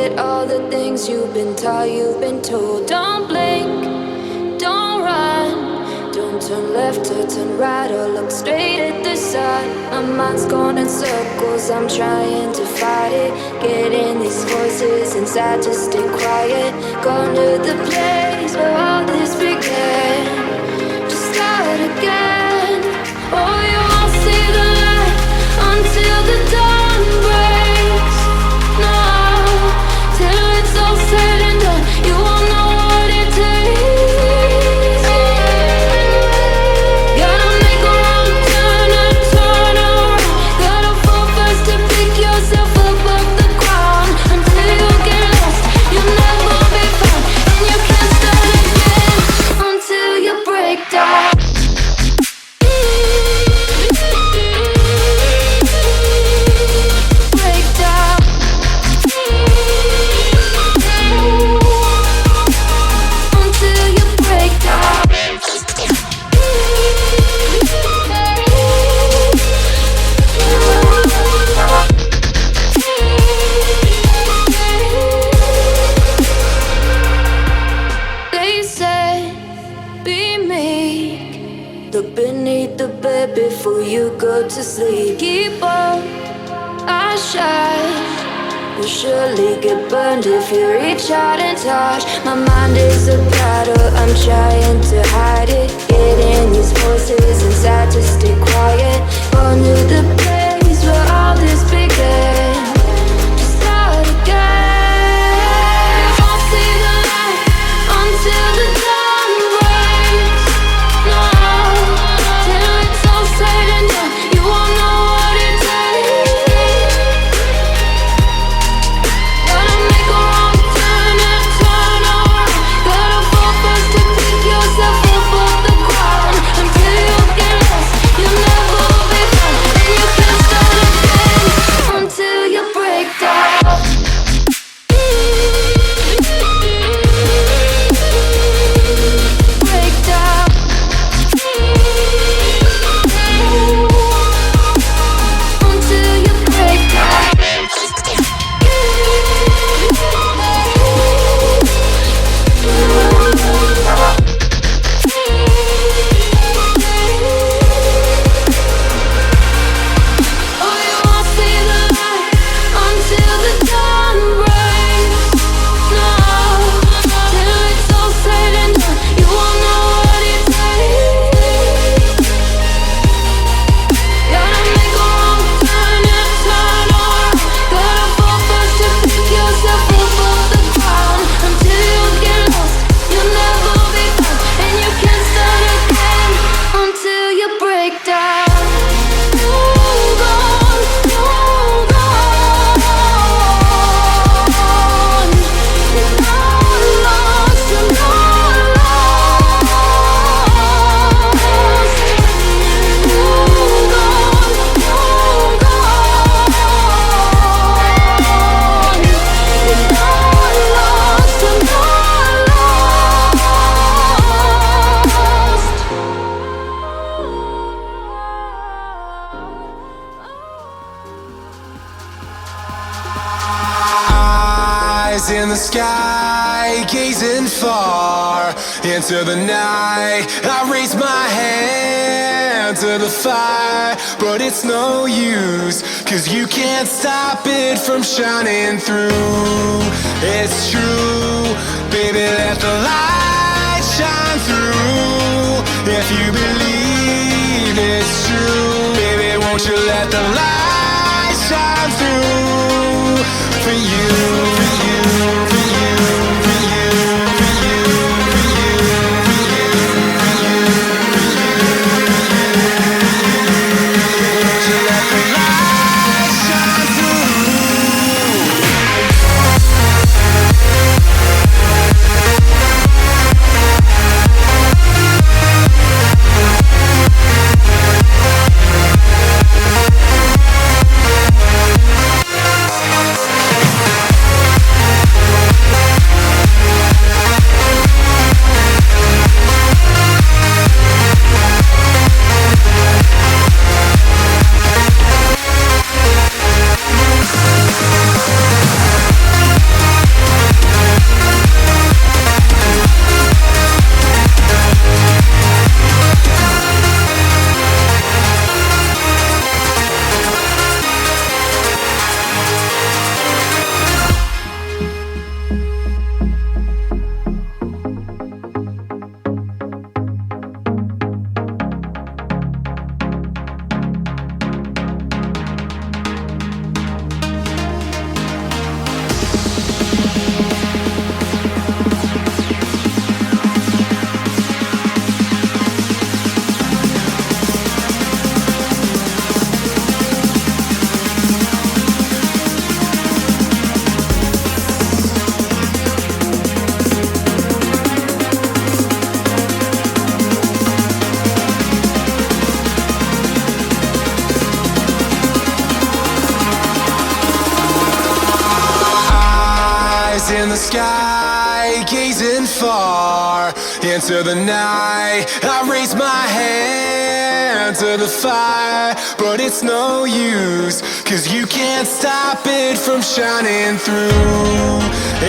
forget all the things you've been taught, you've been told. Don't blink, don't run, don't turn left or turn right or look straight at the sun. My mind's going in circles, I'm trying to fight it. Getting these voices inside to stay quiet. Going to the place where all this began. Just start again. Oh, you won't see the light until the dawn breaks. No, till it's all said and done, you won't know what it takes. Gotta make a wrong turn and turn around. Gotta fall first to pick yourself up off the ground. Until you get lost, you'll never be found. And you can't start again until you break down. Before you go to sleep, keep on our shine. You'll surely get burned if you reach out and touch. My mind is a battle, I'm trying to hide it. Getting these voices inside to stay quiet. Going to the place where all this began. Just start again. You won't see the light until the dawn breaks. No, till it's all said and done, you won't know what it takes. Gotta make a wrong turn and turn around. Gotta fall first to pick yourself up off the ground. Until you get lost, you'll never be found. And you can't start again until you break down. Break down. Until you break down. Oh, you won't see the light until the dawn breaks. No, till it's all said and done, you won't know what it takes. Gotta make a wrong turn and turn around. Gotta fall first to pick yourself up off the ground. Until you get lost, you'll never be found. And you can't start again until you break down. Hold on, hold on. You're not lost, you're not lost. Hold on, hold on. You're not lost, you're not Eyes in the sky, gazing far into the night. I raise my hand to the fire, but it's no use, 'cause you can't stop it from shining through. It's true, baby, let the light shine through. If you believe it's true, baby, won't you let the light shine through for you, for you, for you, for you, for you, for you, for you, for you, for you. Won't you let the light shine through? the sky, gazing far into the night. I raise my hand to the fire, but it's no use, 'cause you can't stop it from shining through.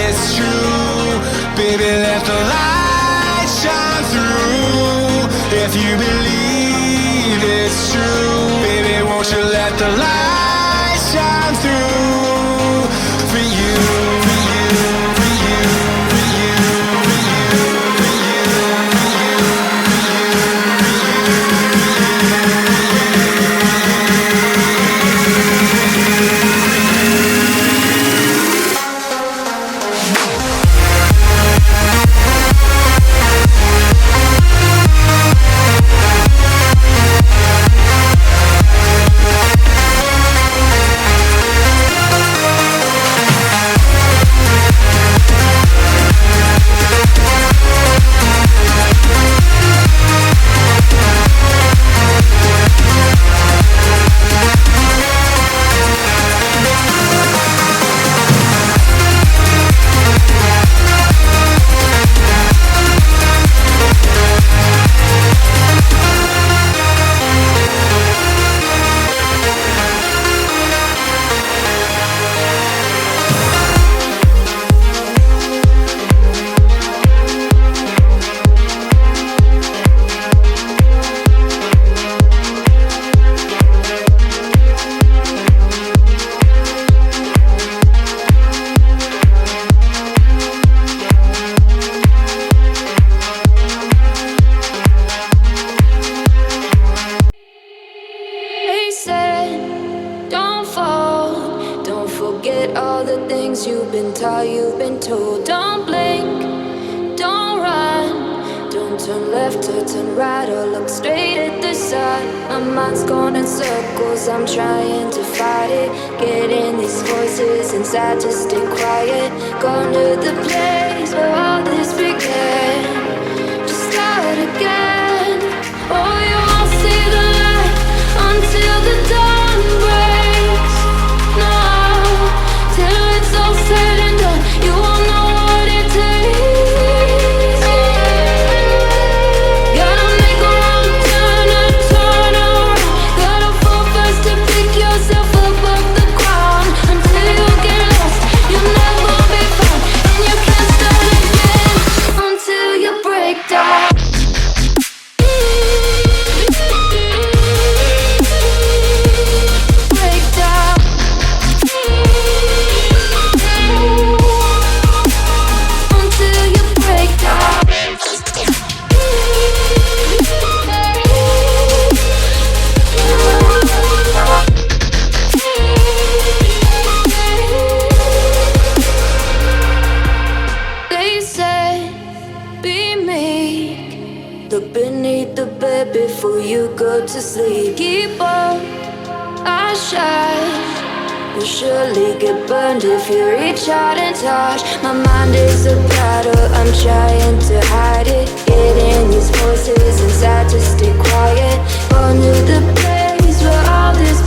It's true, baby, let the light shine through. If you believe it's true, baby, won't you let the light shine through for you, for you, for you, for you, for you, for you, for you, They said, don't fall, don't forget all the things you've been taught, you've been told. Don't blink, don't run, don't turn left or turn right or look straight at the sun. My mind's going in circles, I'm trying to fight it, getting these voices inside to stay quiet. Gone to the place where all this began, just start again. Oh, you won't see the light until the dawn breaks. No, till it's all said and done, you won't know what it takes. Gotta make a wrong turn and turn around. Gotta fall fast to pick yourself up off the ground. Until you get lost, you'll never be found, and you can't start again until you break down. They said, be meek, look beneath the bed before you go to sleep. Keep on, I shine, you'll surely get burned if you reach out and touch. My mind is a battle, I'm trying to hide it, getting these voices inside to stay quiet. Gone to the place where all this